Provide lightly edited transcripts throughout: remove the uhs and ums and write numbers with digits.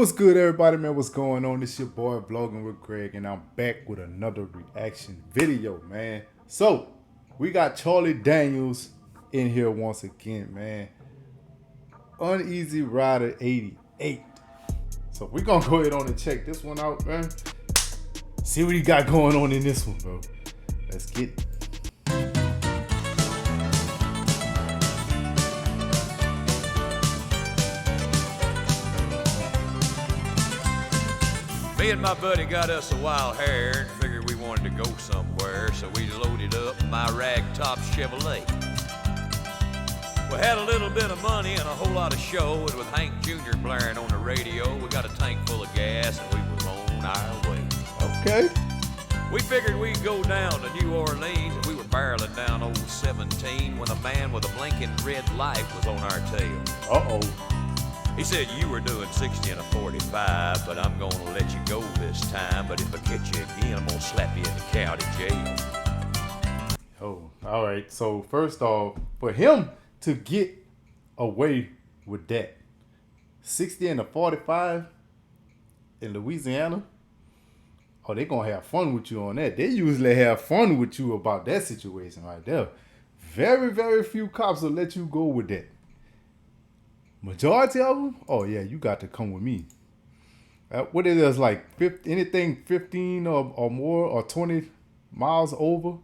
What's good, everybody, man? What's going on? This your boy Vlogging with Greg, and I'm back with another reaction video, man. So, we got Charlie Daniels in here once again, man. Uneasy Rider 88. So, we're going to go ahead on and check this one out, man. See what he got going on in this one, bro. Let's get it. Me and my buddy got us a wild hare and figured we wanted to go somewhere, so we loaded up my ragtop Chevrolet. We had a little bit of money and a whole lot of show, and with Hank Jr. blaring on the radio, we got a tank full of gas and we was on our way. Okay. We figured we'd go down to New Orleans, and we were barreling down old 17 when a man with a blinking red light was on our tail. Uh-oh. He said, you were doing 60 and a 45, but I'm gonna let you go this time. But if I catch you again, I'm gonna slap you in the county jail. Oh, all right. So first off, for him to get away with that, 60 and a 45 in Louisiana, oh, they gonna have fun with you on that. They usually have fun with you about that situation right there. Very, very few cops will let you go with that. Majority of them, oh yeah, you got to come with me. What it is, like anything 15 or more or 20 miles over,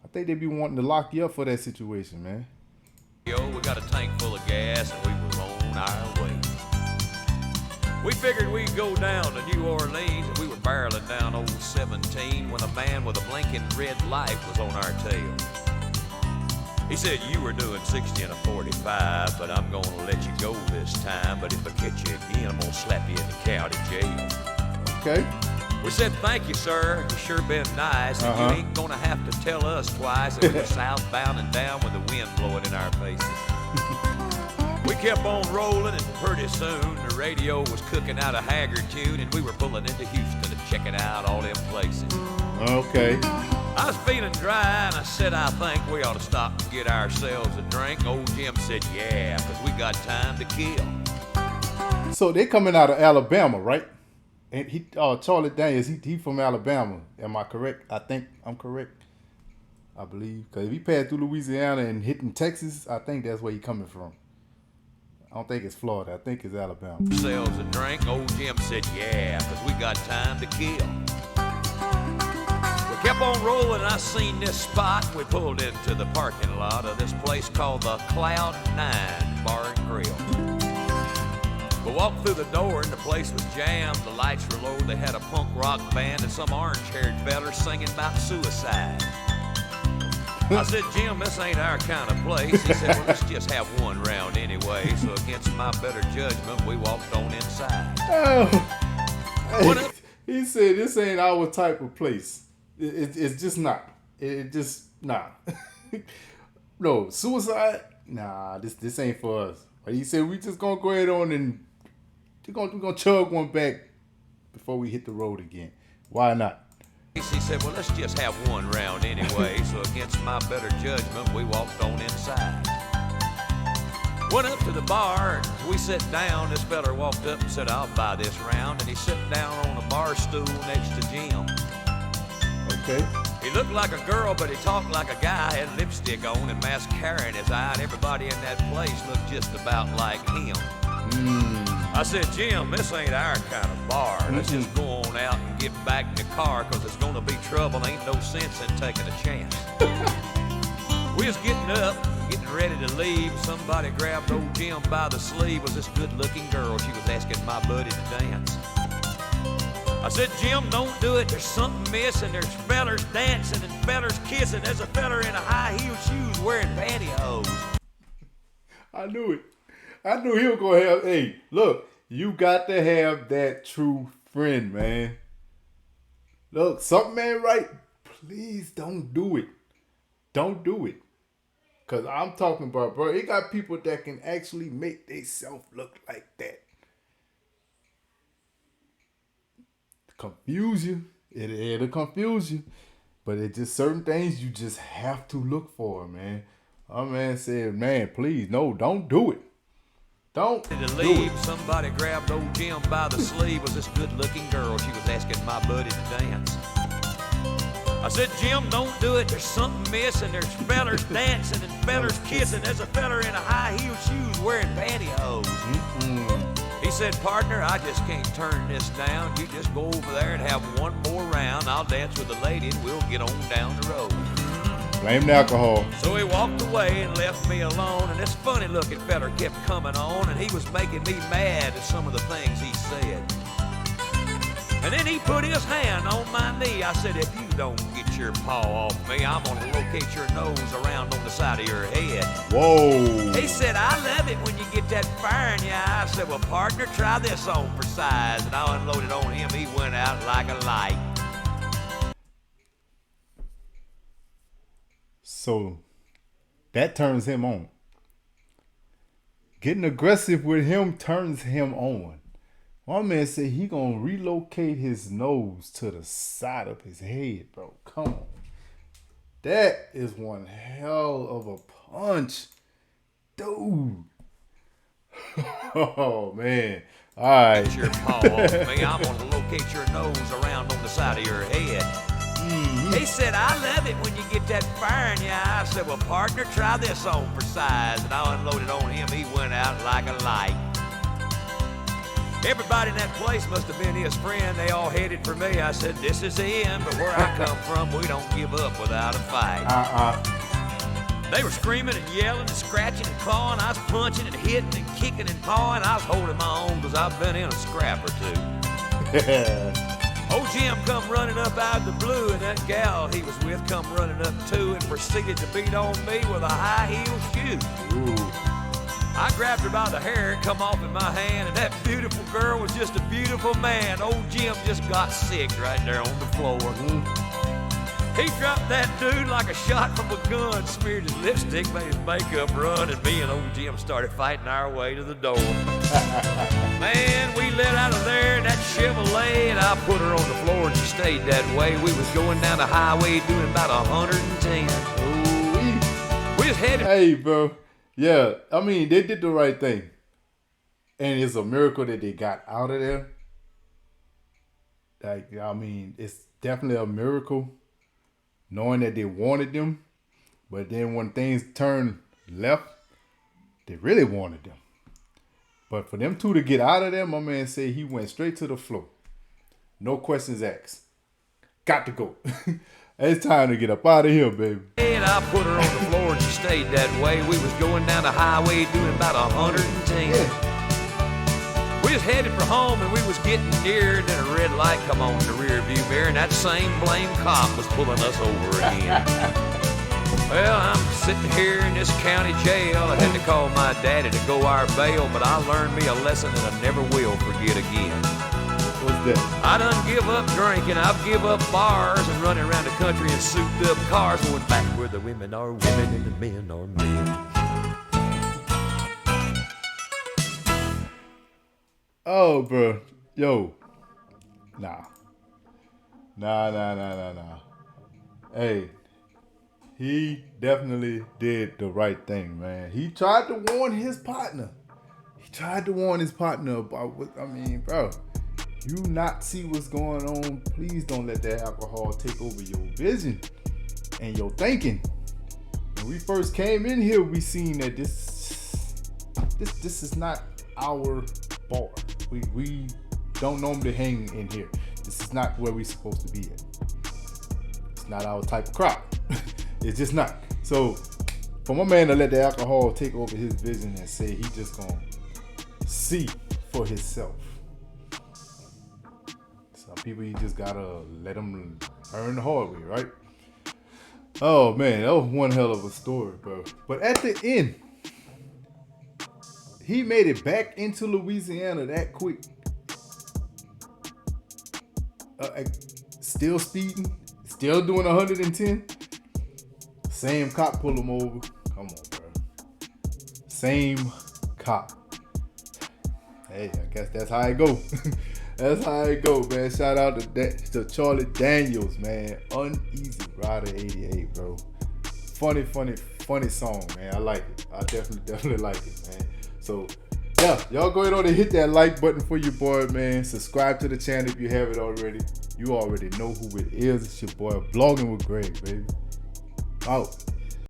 I think they be wanting to lock you up for that situation, man. Yo, we got a tank full of gas and we was on our way. We figured we'd go down to New Orleans, and we were barreling down old 17 when a man with a blinking red light was on our tail. He said, you were doing 60 and a 45, but I'm gonna let you go this time. But if I catch you again, I'm gonna slap you in the county jail. Okay. We said, thank you, sir. You sure been nice. And you ain't gonna have to tell us twice that we were southbound and down with the wind blowing in our faces. We kept on rolling, and pretty soon the radio was cooking out a Haggard tune, and we were pulling into Houston and checking out all them places. Okay. I was feeling dry, and I said, I think we ought to stop and get ourselves a drink. Old Jim said, yeah, because we got time to kill. So they coming out of Alabama, right? And he, Charlie Daniels, he from Alabama. Am I correct? I think I'm correct. I believe. Because if he passed through Louisiana and hitting Texas, I think that's where he coming from. I don't think it's Florida. I think it's Alabama. Ourselves a drink. Old Jim said, yeah, because we got time to kill. Kept on rolling, and I seen this spot. We pulled into the parking lot of this place called the Cloud 9 Bar and Grill. We walked through the door, and the place was jammed. The lights were low. They had a punk rock band and some orange-haired feller singing about suicide. I said, Jim, this ain't our kind of place. He said, well, let's just have one round anyway. So against my better judgment, we walked on inside. Oh. He said, this ain't our type of place. It's just not. It just nah. No, suicide. Nah, this ain't for us. But he said we just gonna go ahead on and we're gonna chug one back before we hit the road again. Why not? He said, well, let's just have one round anyway. So against my better judgment, we walked on inside. Went up to the bar, and we sat down. This feller walked up and said, I'll buy this round. And he sat down on a bar stool next to Jim. Okay. He looked like a girl, but he talked like a guy. Had lipstick on and mascara in his eye, and everybody in that place looked just about like him. I said, Jim, this ain't our kind of bar. Let's just go on out and get back in the car, because there's going to be trouble. Ain't no sense in taking a chance. We was getting up, getting ready to leave. Somebody grabbed old Jim by the sleeve. Was this good-looking girl. She was asking my buddy to dance. I said, Jim, don't do it. There's something missing. There's fellers dancing and fellers kissing. There's a feller in a high-heeled shoes wearing pantyhose. I knew it. I knew he was going to have, hey, look, you got to have that true friend, man. Look, something ain't right. Please don't do it. Don't do it. Because I'm talking about, bro, it got people that can actually make themselves look like that. Confuse you. It'll confuse you. But it's just certain things you just have to look for, man. Our man said, man, please, no, don't do it. Don't To do leave, it. somebody grabbed old Jim by the sleeve. Was this good-looking girl? She was asking my buddy to dance. I said, Jim, don't do it. There's something missing. There's fellers dancing and fellers kissing. There's a feller in a high-heeled shoes wearing pantyhose. He said, partner, I just can't turn this down. You just go over there and have one more round. I'll dance with the lady and we'll get on down the road. Blame the alcohol. So he walked away and left me alone, and this funny-looking feller kept coming on, and he was making me mad at some of the things he said. And then he put his hand on my knee. I said, if you don't get your paw off me, I'm gonna locate your nose around on the side of your head. Whoa. He said, I love it when you get that fire in your eye. I said, well, partner, try this on for size. And I unloaded on him. He went out like a light. So that turns him on. Getting aggressive with him turns him on. My man said he gonna relocate his nose to the side of his head, bro. Come on. That is one hell of a punch. Dude. Oh, man. All right. Get your paw off me. I'm gonna locate your nose around on the side of your head. He said, I love it when you get that fire in your eye. I said, well, partner, try this on for size. And I unloaded on him. He went out like a light. Everybody in that place must have been his friend. They all headed for me. I said, this is the end, but where I come from, we don't give up without a fight. They were screaming and yelling and scratching and clawing. I was punching and hitting and kicking and pawing. I was holding my own because I've been in a scrap or two. Old Jim come running up out of the blue, and that gal he was with come running up too and proceeded to beat on me with a high-heeled shoe. Ooh. I grabbed her by the hair and come off in my hand, and that beautiful girl was just a beautiful man. Old Jim just got sick right there on the floor. He dropped that dude like a shot from a gun, smeared his lipstick, made his makeup run, and me and old Jim started fighting our way to the door. Man, we let out of there in that Chevrolet, and I put her on the floor, and she stayed that way. We was going down the highway doing about 110. Ooh. We was headed. Hey, bro. Yeah, I mean, they did the right thing. And it's a miracle that they got out of there. Like, I mean, it's definitely a miracle knowing that they wanted them. But then when things turned left, they really wanted them. But for them two to get out of there, my man said he went straight to the floor. No questions asked. Got to go. It's time to get up out of here, baby. And I put her on the floor and she stayed that way. We was going down the highway doing about 110. Yeah. We was headed for home and we was getting near, and then a red light come on in the rear view mirror, and that same blame cop was pulling us over again. Well, I'm sitting here in this county jail. I had to call my daddy to go our bail, but I learned me a lesson that I never will forget again. What's that? I done give up drinking, I've give up bars and running around the country in souped up cars, going back where the women are women and the men are men. Oh, bro. Yo. Nah. Hey, he definitely did the right thing, man. He tried to warn his partner. About what, I mean, bro. You not see what's going on. Please don't let that alcohol take over your vision and your thinking. When we first came in here, we seen that this is not our bar. We don't normally hang in here. This is not where we supposed to be at. It's not our type of crowd. It's just not. So for my man to let the alcohol take over his vision and say he just gonna see for himself. Some people you just gotta let them learn the hard way, right? Oh man, that was one hell of a story, bro. But at the end, he made it back into Louisiana that quick. Still speeding, still doing 110. Same cop pull him over. Come on, bro. Same cop. Hey, I guess that's how it go. That's how it go, man. Shout out to Charlie Daniels, man. Uneasy Rider 88, bro. Funny song, man. I like it. I definitely like it, man. So Yeah, y'all go ahead on and hit that like button for your boy, man. Subscribe to the channel if you haven't already. You already know who it is. It's your boy, Vlogging with Greg, baby. Out.